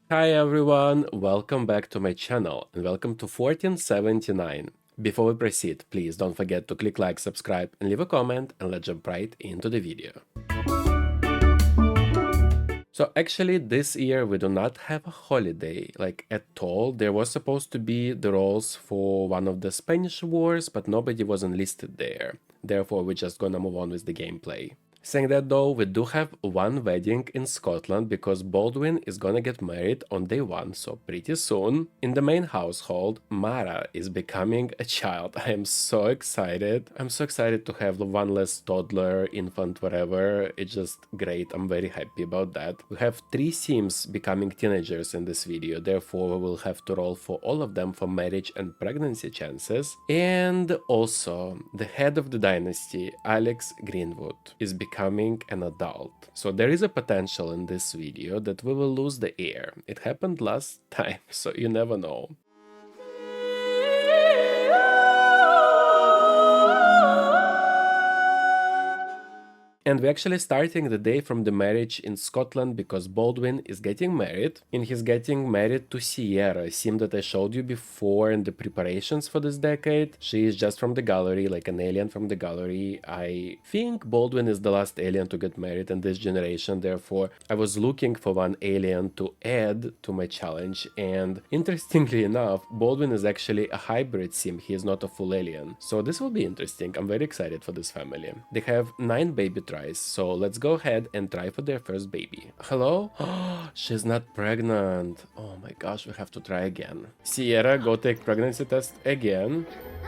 Hi everyone, welcome back to my channel and welcome to 1479. Before we proceed, please don't forget to click like, subscribe and leave a comment, and let's jump right into the video. So actually this year we do not have a holiday like at all. There was supposed to be the roles for one of the Spanish wars, but nobody was enlisted there. Therefore we're just gonna move on with the gameplay. Saying that though, we do have one wedding in Scotland because Baldwin is gonna get married on day one, so pretty soon. In the main household, Mara is becoming a child. I am so excited. I'm so excited to have one less toddler, infant, whatever. It's just great. I'm very happy about that. We have 3 Sims becoming teenagers in this video, therefore we will have to roll for all of them for marriage and pregnancy chances. And also, the head of the dynasty, Alex Greenwood, is becoming an adult. So there is a potential in this video that we will lose the heir. It happened last time, so you never know. And we're actually starting the day from the marriage in Scotland because Baldwin is getting married, and he's getting married to Sierra, a sim that I showed you before in the preparations for this decade. She is just from the gallery, like an alien from the gallery. I think Baldwin is the last alien to get married in this generation, therefore I was looking for one alien to add to my challenge, and interestingly enough, Baldwin is actually a hybrid sim, he is not a full alien. So this will be interesting, I'm very excited for this family. They have 9 baby tries, so let's go ahead and try for their first baby. Hello? She's not pregnant. Oh my gosh, we have to try again. Sierra, go take pregnancy test again.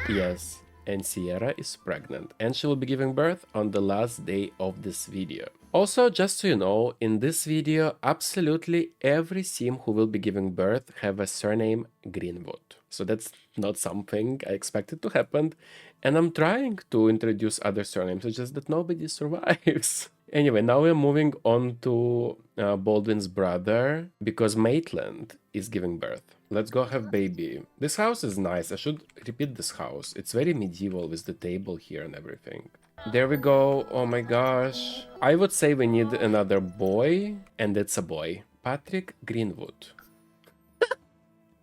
Yes, and Sierra is pregnant, and she will be giving birth on the last day of this video. Also, just so you know, in this video, absolutely every sim who will be giving birth have a surname Greenwood. So that's not something I expected to happen, and I'm trying to introduce other surnames, it's just that nobody survives. Anyway, now we're moving on to Baldwin's brother, because Maitland is giving birth. Let's go have baby. This house is nice, I should repeat this house. It's very medieval with the table here and everything. There we go. Oh my gosh. I would say we need another boy, and it's a boy. Patrick Greenwood.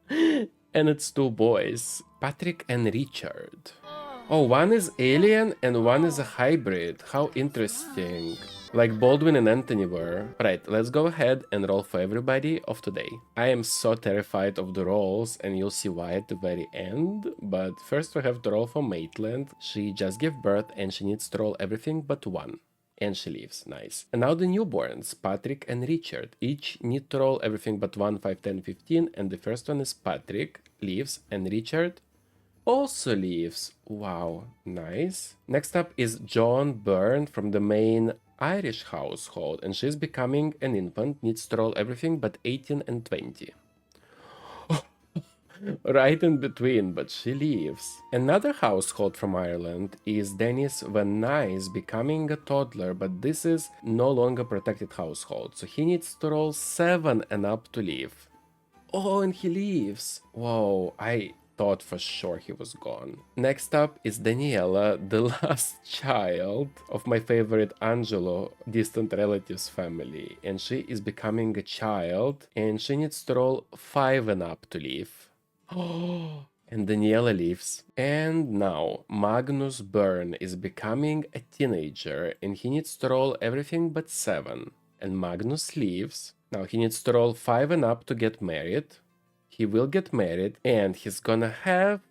And it's 2 boys. Patrick and Richard. Oh, one is alien and one is a hybrid. How interesting. Like Baldwin and Anthony were. Right, let's go ahead and roll for everybody of today. I am so terrified of the rolls, and you'll see why at the very end. But first we have to roll for Maitland. She just gave birth and she needs to roll everything but 1. And she leaves, nice. And now the newborns, Patrick and Richard. Each need to roll everything but 1, 5, 10, 15. And the first one is Patrick, leaves, and Richard also leaves. Wow, nice. Next up is John Byrne from the main Irish household, and she's becoming an infant, needs to roll everything but 18 and 20. Right in between, but she leaves. Another household from Ireland is Dennis Van Nuys becoming a toddler, but this is no longer protected household, so he needs to roll 7 and up to leave. Oh, and he leaves. Whoa, I thought for sure he was gone. Next up is Daniela, the last child of my favorite Angelo, distant relatives family, and she is becoming a child, and she needs to roll 5 and up to leave. Oh, and Daniela leaves. And now Magnus Byrne is becoming a teenager, and he needs to roll everything but 7. And Magnus leaves. Now he needs to roll 5 and up to get married. He will get married, and he's gonna have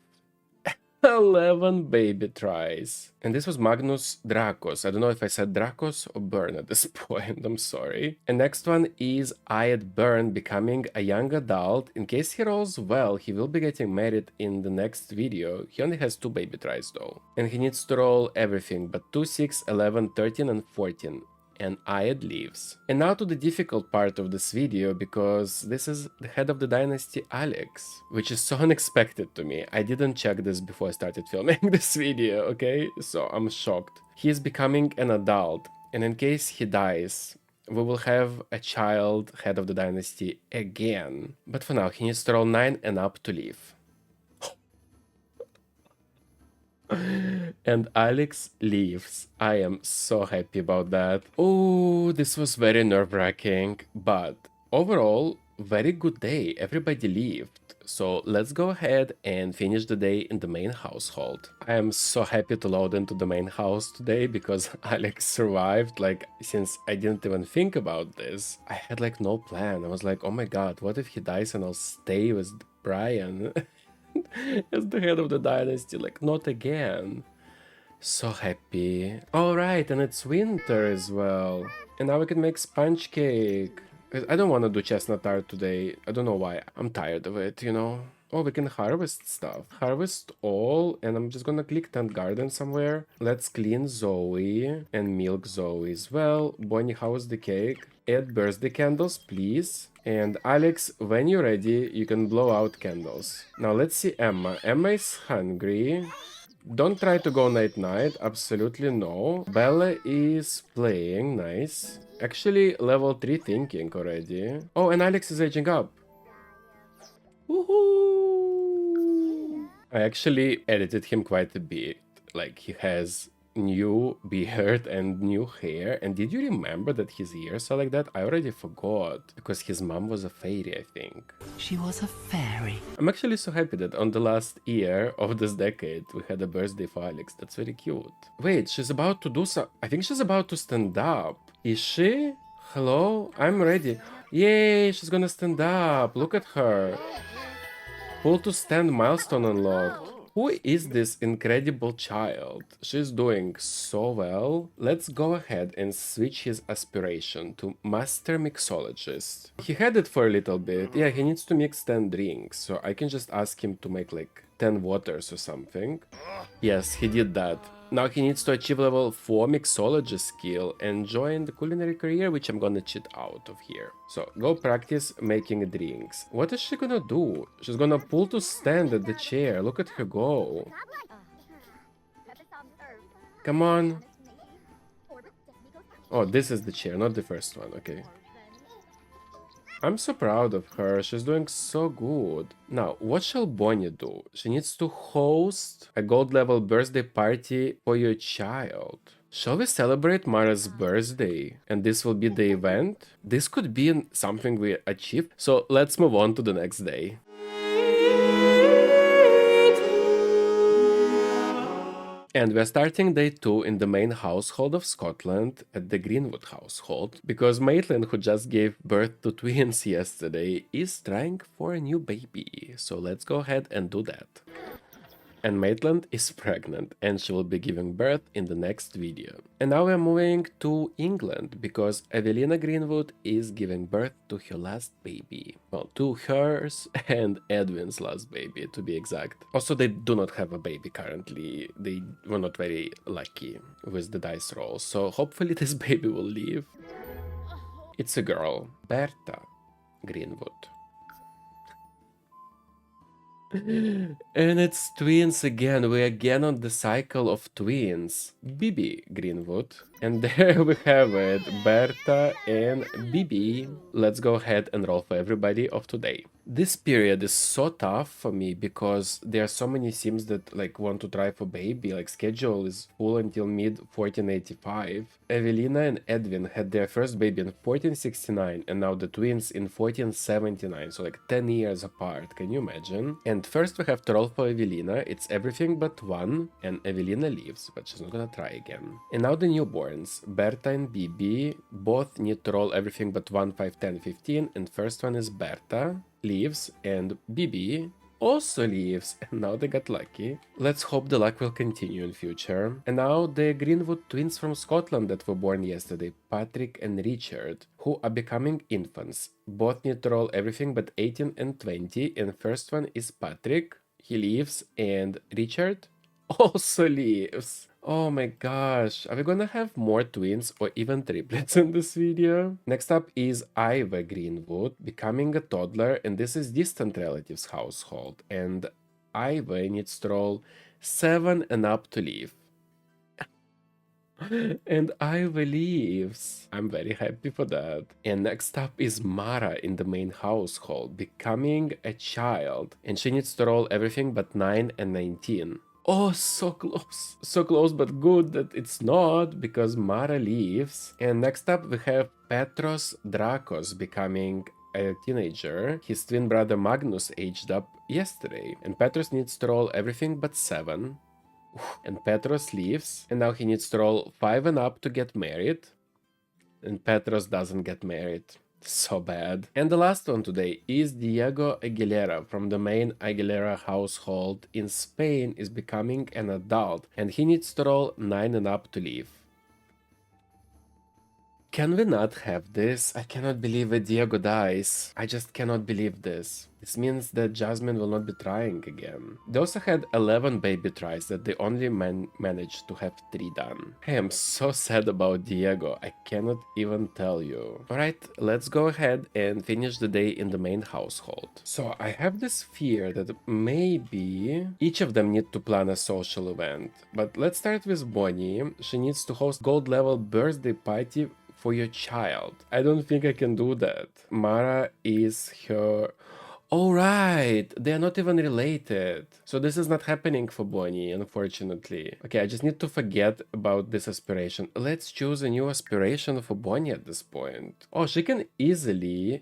11 baby tries. And this was Magnus Dracos. I don't know if I said Dracos or Byrne at this point, I'm sorry. And next one is Ayed Byrne becoming a young adult. In case he rolls well, he will be getting married in the next video. He only has 2 baby tries though. And he needs to roll everything but 2, 6, 11, 13 and 14. And Ayed leaves. And now to the difficult part of this video, because this is the head of the dynasty, Alex, which is so unexpected to me. I didn't check this before I started filming this video, okay? So I'm shocked. He is becoming an adult, and in case he dies, we will have a child head of the dynasty again. But for now, he needs to roll 9 and up to leave. And Alex leaves. I am so happy about that. Oh, this was very nerve-wracking, but overall, very good day. Everybody lived. So let's go ahead and finish the day in the main household. I am so happy to load into the main house today because Alex survived. Like, since I didn't even think about this, I had like no plan. I was like, oh my god, what if he dies and I'll stay with Brian as the head of the dynasty? Like, not again. So happy. All right, and it's winter as well. And now we can make sponge cake. 'Cause I don't want to do chestnut tart today. I don't know why. I'm tired of it, you know? Oh, we can harvest stuff. Harvest all, and I'm just gonna click Tent Garden somewhere. Let's clean Zoe and milk Zoe as well. Bonnie, how's the cake? Add birthday candles, please. And Alex, when you're ready, you can blow out candles. Now let's see Emma. Emma is hungry. Don't try to go night-night, absolutely no. Bella is playing, nice. Actually, level 3 thinking already. Oh, and Alex is aging up. Woohoo! I actually edited him quite a bit. Like, he has new beard and new hair. And did you remember that his ears are like that? I already forgot, because his mom was a fairy, I think. She was a fairy. I'm actually so happy that on the last year of this decade we had a birthday for Alex. That's very cute. Wait, she's about to do so. I think she's about to stand up. Is she? Hello? I'm ready. Yay, she's gonna stand up. Look at her. Pull to stand milestone unlocked. Who is this incredible child? She's doing so well. Let's go ahead and switch his aspiration to Master Mixologist. He had it for a little bit. Yeah, he needs to mix 10 drinks, so I can just ask him to make like 10 waters or something. Yes, he did that. Now he needs to achieve level 4 mixology skill and join the culinary career, which I'm gonna cheat out of here. So go practice making drinks. What is she gonna do? She's gonna pull to stand at the chair. Look at her go. Come on. Oh, this is the chair, not the first one. Okay. I'm so proud of her. She's doing so good. Now, what shall Bonnie do? She needs to host a gold level birthday party for your child. Shall we celebrate Mara's birthday? And this will be the event? This could be something we achieve. So let's move on to the next day. And we're starting day 2 in the main household of Scotland at the Greenwood household, because Maitland, who just gave birth to twins yesterday, is trying for a new baby. So let's go ahead and do that. And Maitland is pregnant, and she will be giving birth in the next video. And now we're moving to England, because Evelina Greenwood is giving birth to her last baby. Well, to hers and Edwin's last baby, to be exact. Also, they do not have a baby currently. They were not very lucky with the dice roll, so hopefully this baby will live. It's a girl, Berta Greenwood. And it's twins again. We're again on the cycle of twins. Bibi Greenwood. And there we have it. Berta and Bibi. Let's go ahead and roll for everybody of today. This period is so tough for me because there are so many sims that like want to try for baby. Like schedule is full until mid 1485. Evelina and Edwin had their first baby in 1469 and now the twins in 1479. So like 10 years apart. Can you imagine? And first we have to roll for Evelina. It's everything but one, and Evelina leaves, but she's not gonna try again. And now the newborns, Berta and Bibi, both need to roll everything but 1, 5, 10, 15, and first one is Berta, leaves, and Bibi also leaves, and now they got lucky. Let's hope the luck will continue in future. And now the Greenwood twins from Scotland that were born yesterday, Patrick and Richard, who are becoming infants. Both need to roll everything but 18 and 20, and first one is Patrick, he leaves, and Richard also leaves. Oh my gosh, are we gonna have more twins or even triplets in this video? Next up is Iva Greenwood, becoming a toddler, and this is distant relatives household, and Iva needs to roll 7 and up to leave. And Iva leaves. I'm very happy for that. And next up is Mara in the main household, becoming a child, and she needs to roll everything but 9 and 19. Oh, so close. So close, but good that it's not, because Mara leaves. And next up we have Petros Drakos becoming a teenager. His twin brother Magnus aged up yesterday. And Petros needs to roll everything but 7. And Petros leaves. And now he needs to roll 5 and up to get married. And Petros doesn't get married. So bad. And the last one today is Diego Aguilera from the main Aguilera household in Spain is becoming an adult. And he needs to roll 9 and up to leave. Can we not have this? I cannot believe that Diego dies. I just cannot believe this. This means that Jasmine will not be trying again. They also had 11 baby tries that they only managed to have 3 done. I am so sad about Diego, I cannot even tell you. Alright, let's go ahead and finish the day in the main household. So I have this fear that maybe each of them need to plan a social event. But let's start with Bonnie. She needs to host gold level birthday party for your child. I don't think I can do that. Mara is her... Oh right, they are not even related. So this is not happening for Bonnie, unfortunately. Okay, I just need to forget about this aspiration. Let's choose a new aspiration for Bonnie at this point. Oh, she can easily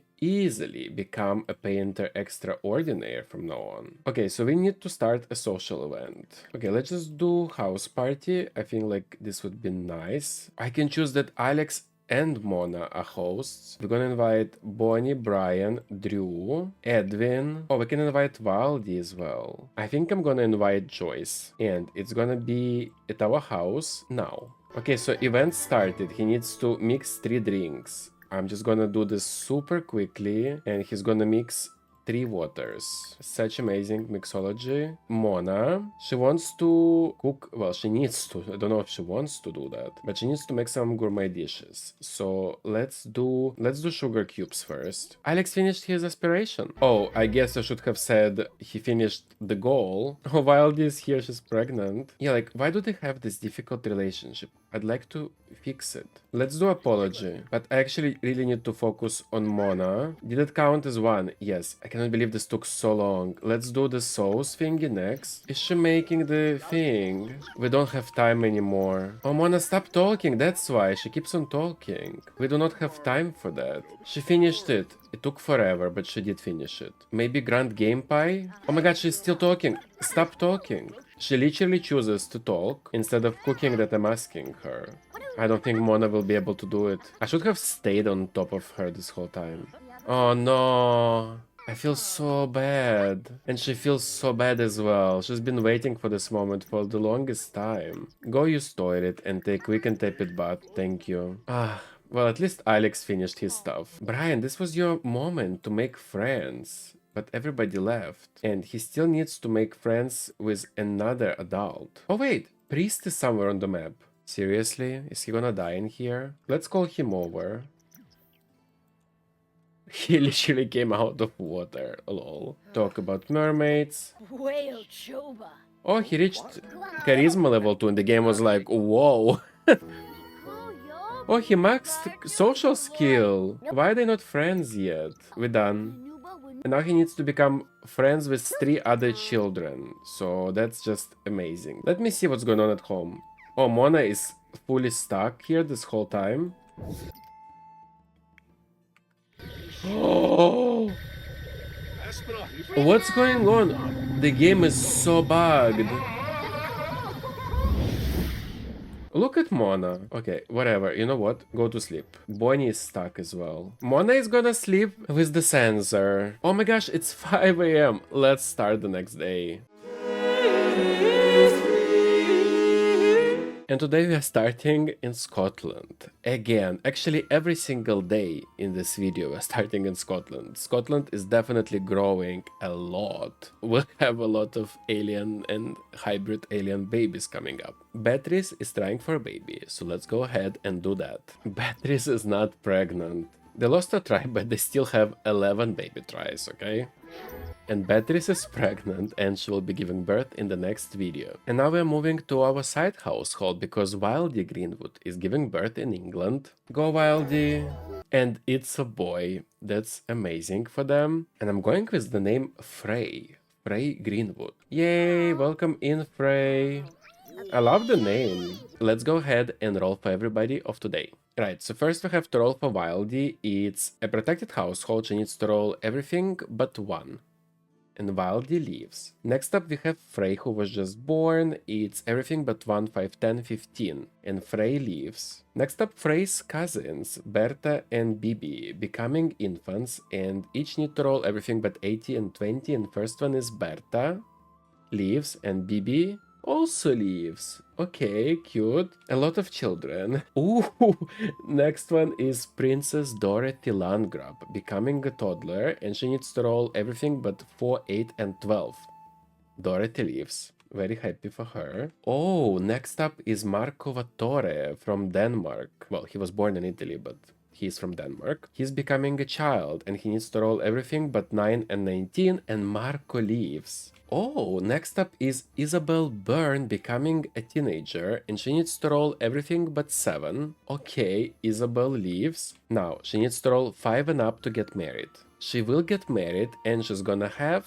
become a painter extraordinaire from now on. Okay, so we need to start a social event. Okay, let's just do house party. I think like this would be nice. I can choose that Alex and Mona are hosts. We're gonna invite Bonnie, Brian, Drew, Edwin. Oh, we can invite Valdi as well. I think I'm gonna invite Joyce. And it's gonna be at our house now. Okay, so event started. He needs to mix 3 drinks. I'm just gonna do this super quickly. And he's gonna mix 3 waters. Such amazing mixology. Mona, she wants to cook, well, she needs to, I don't know if she wants to do that, but she needs to make some gourmet dishes. So let's do sugar cubes first. Alex finished his aspiration. Oh, I guess I should have said he finished the goal. Oh, while this here, she's pregnant. Yeah, like, why do they have this difficult relationship? I'd like to fix it. Let's do apology. But I actually really need to focus on Mona. Did it count as 1? Yes. I cannot believe this took so long. Let's do the sauce thingy next. Is she making the thing? We don't have time anymore. Oh, Mona, stop talking. That's why. She keeps on talking. We do not have time for that. She finished it. It took forever, but she did finish it. Maybe Grand Game Pie? Oh my god, she's still talking. Stop talking. She literally chooses to talk instead of cooking that I'm asking her. I don't think Mona will be able to do it. I should have stayed on top of her this whole time. Oh no. I feel so bad. And she feels so bad as well. She's been waiting for this moment for the longest time. Go use toilet and take quick and tepid bath. Thank you. Well, at least Alex finished his stuff. Brian, this was your moment to make friends. But everybody left. And he still needs to make friends with another adult. Oh wait, Priest is somewhere on the map. Seriously? Is he gonna die in here? Let's call him over. He literally came out of water, lol. Talk about mermaids. Oh, he reached charisma level 2 and the game was like, whoa. Oh, he maxed social skill. Why are they not friends yet? We're done. And now he needs to become friends with 3 other children. So that's just amazing. Let me see what's going on at home. Oh, Mona is fully stuck here this whole time. Oh! What's going on? The game is so bugged. Look at Mona. Okay, whatever. You know what? Go to sleep. Bonnie is stuck as well. Mona is gonna sleep with the sensor. Oh my gosh, it's 5 a.m. Let's start the next day. And today we are starting in Scotland. Again, actually every single day in this video we are starting in Scotland. Scotland is definitely growing a lot. We'll have a lot of alien and hybrid alien babies coming up. Beatrice is trying for a baby, so let's go ahead and do that. Beatrice is not pregnant. They lost a try, but they still have 11 baby tries, okay? And Beatrice is pregnant and she will be giving birth in the next video. And now we're moving to our side household because Wildy Greenwood is giving birth in England. Go Wildy! And it's a boy. That's amazing for them. And I'm going with the name Frey. Frey Greenwood. Yay! Welcome in, Frey! I love the name. Let's go ahead and roll for everybody of today. Right, so first we have to roll for Wildy. It's a protected household. She needs to roll everything but one. And Wildy leaves. Next up we have Frey, who was just born. It's everything but 1, 5, 10, 15. And Frey leaves. Next up Frey's cousins, Berta and Bibi, becoming infants, and each need to roll everything but 80 and 20. And first one is Berta, leaves, and Bibi also leaves. Okay, cute. A lot of children. Ooh, next one is Princess Dorothy Landgrab, becoming a toddler, and she needs to roll everything but 4, 8, and 12. Dorothy leaves. Very happy for her. Oh, next up is Marco Vattore from Denmark. Well, he was born in Italy, but he's from Denmark. He's becoming a child, and he needs to roll everything but 9 and 19, and Marco leaves. Oh, next up is Isabel Byrne becoming a teenager, and she needs to roll everything but 7. Okay, Isabel leaves. Now, she needs to roll 5 and up to get married. She will get married, and she's gonna have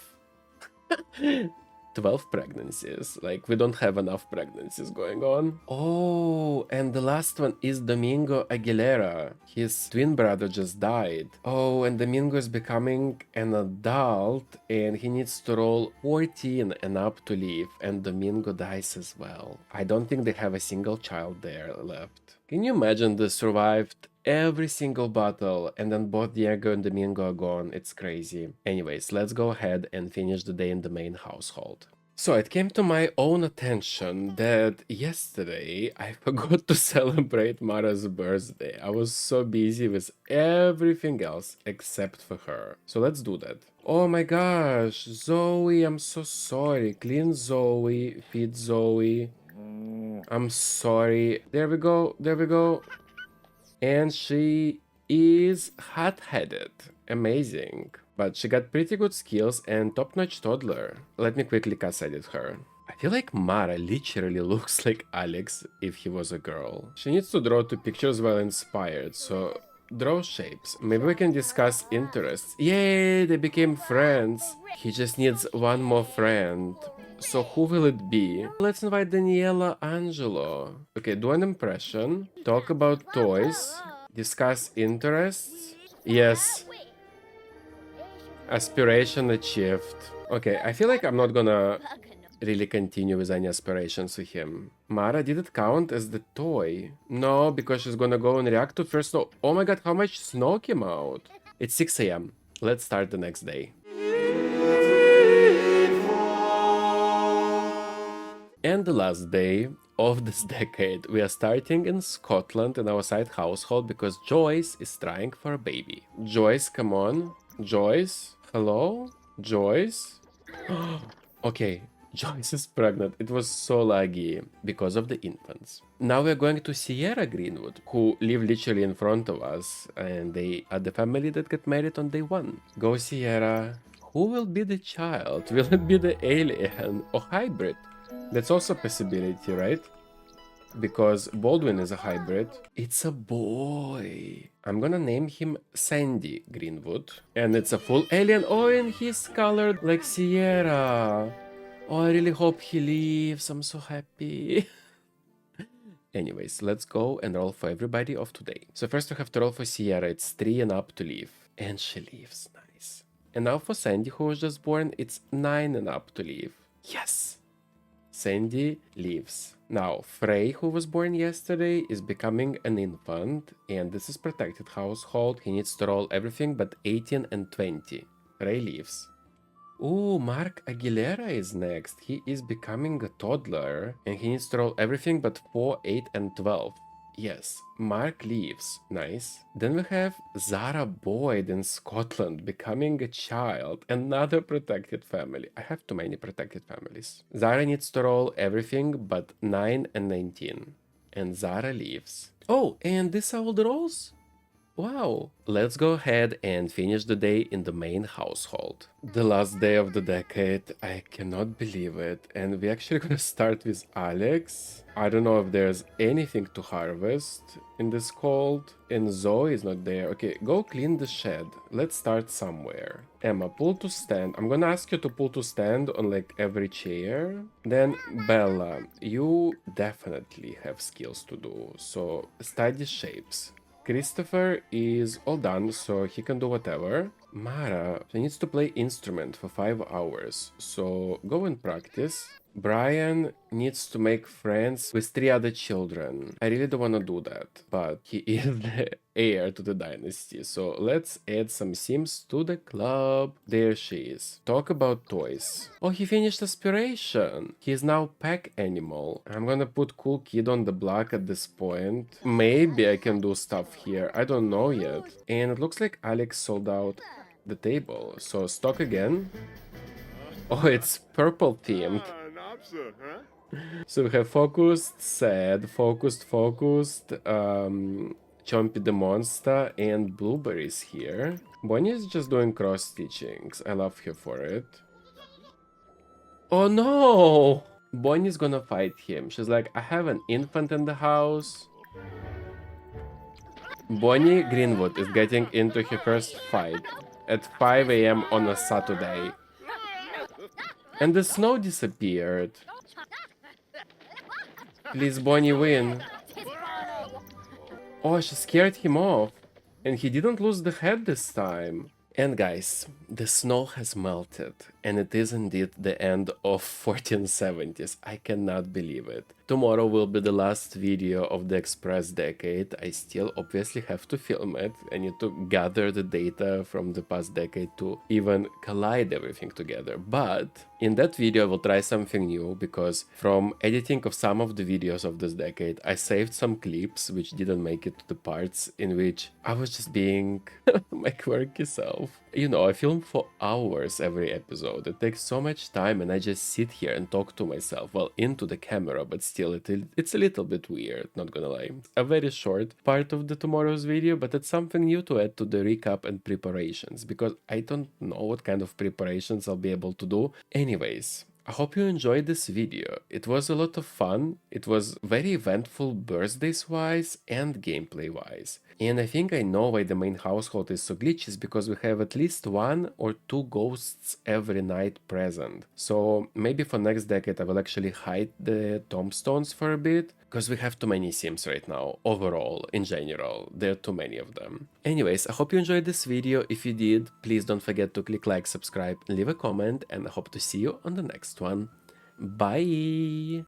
12 pregnancies. Like, we don't have enough pregnancies going on. Oh, and the last one is Domingo Aguilera. His twin brother just died. Oh, and Domingo is becoming an adult, and he needs to roll 14 and up to leave, and Domingo dies as well. I don't think they have a single child there left. Can you imagine they survived every single battle, and then both Diego and Domingo are gone? It's crazy. Anyways, let's go ahead and finish the day in the main household. So it came to my own attention that yesterday I forgot to celebrate Mara's birthday. I was so busy with everything else except for her. So let's do that. Oh my gosh, Zoe, I'm so sorry. Clean Zoe, feed Zoe. I'm sorry. There we go, there we go. And she is hot-headed. Amazing. But she got pretty good skills and top-notch toddler. Let me quickly cast edit her. I feel like Mara literally looks like Alex if he was a girl. She needs to draw 2 pictures while inspired, so draw shapes. Maybe we can discuss interests. Yay, they became friends. He just needs one more friend. So who will it be? Let's invite Daniela Angelo. Okay, do an impression. Talk about toys. Discuss interests. Yes. Aspiration achieved. Okay, I feel like I'm not gonna really continue with any aspirations with him. Mara, did it count as the toy? No, because she's gonna go and react to first snow. Oh my god, how much snow came out? It's 6 a.m. Let's start the next day. And the last day of this decade, we are starting in Scotland in our side household because Joyce is trying for a baby. Joyce, come on. Joyce, hello? Joyce? Okay, Joyce is pregnant. It was so laggy because of the infants. Now we're going to Sierra Greenwood, who live literally in front of us, and they are the family that got married on day 1. Go Sierra. Who will be the child? Will it be the alien or hybrid? That's also a possibility, right? Because Baldwin is a hybrid. It's a boy. I'm gonna name him Sandy Greenwood. And it's a full alien. Oh, and he's colored like Sierra. Oh, I really hope he leaves. I'm so happy. Anyways, let's go and roll for everybody of today. So first we have to roll for Sierra. It's 3 and up to leave. And she leaves. Nice. And now for Sandy, who was just born, it's 9 and up to leave. Yes! Sandy leaves. Now, Frey, who was born yesterday, is becoming an infant, and this is protected household. He needs to roll everything but 18 and 20. Frey leaves. Ooh, Mark Aguilera is next. He is becoming a toddler, and he needs to roll everything but 4, 8, and 12. Yes, Mark leaves. Nice. Then we have Zara Boyd in Scotland becoming a child. Another protected family. I have too many protected families. Zara needs to roll everything but 9 and 19. And Zara leaves. Oh, and these are all the rolls? Wow, let's go ahead and finish the day in the main household. The last day of the decade, I cannot believe it. And we're actually gonna start with Alex. I don't know if there's anything to harvest in this cold. And Zoe is not there. Okay, go clean the shed. Let's start somewhere. Emma, pull to stand. I'm gonna ask you to pull to stand on like every chair. Then Bella, you definitely have skills to do. So study shapes. Christopher is all done, so he can do whatever. Mara, she needs to play instrument for 5 hours, so go and practice. Brian needs to make friends with 3 other children. I really don't want to do that, but he is the heir to the dynasty, so let's add some Sims to the club. There she is. Talk about toys. Oh, he finished aspiration. He is now pack animal. I'm gonna put cool kid on the block at this point. Maybe I can do stuff here. I don't know yet. And it looks like Alex sold out the table, so stock again. Oh, it's purple themed. So we have focused, sad, focused, Chompy the monster, and blueberries here. Bonnie is just doing cross stitchings. I love her for it. Oh no! Bonnie's gonna fight him. She's like, I have an infant in the house. Bonnie Greenwood is getting into her first fight at 5 a.m. on a Saturday. And the snow disappeared. Please, Bonnie, win. Oh, she scared him off. And he didn't lose the head this time. And guys, the snow has melted. And it is indeed the end of 1470s. I cannot believe it. Tomorrow will be the last video of the Express decade. I still obviously have to film it. I need to gather the data from the past decade to even collide everything together. But in that video I will try something new, because from editing of some of the videos of this decade, I saved some clips which didn't make it to the parts in which I was just being my quirky self. You know, I film for hours every episode. It takes so much time and I just sit here and talk to myself, well, into the camera, but still it's a little bit weird, not gonna lie. A very short part of the tomorrow's video, but it's something new to add to the recap and preparations, because I don't know what kind of preparations I'll be able to do. Anyways, I hope you enjoyed this video. It was a lot of fun. It was very eventful birthdays wise and gameplay wise. And I think I know why the main household is so glitchy, is because we have at least 1 or 2 ghosts every night present. So maybe for next decade I will actually hide the tombstones for a bit, because we have too many Sims right now, overall, in general. There are too many of them. Anyways, I hope you enjoyed this video. If you did, please don't forget to click like, subscribe, and leave a comment, and I hope to see you on the next one. Bye!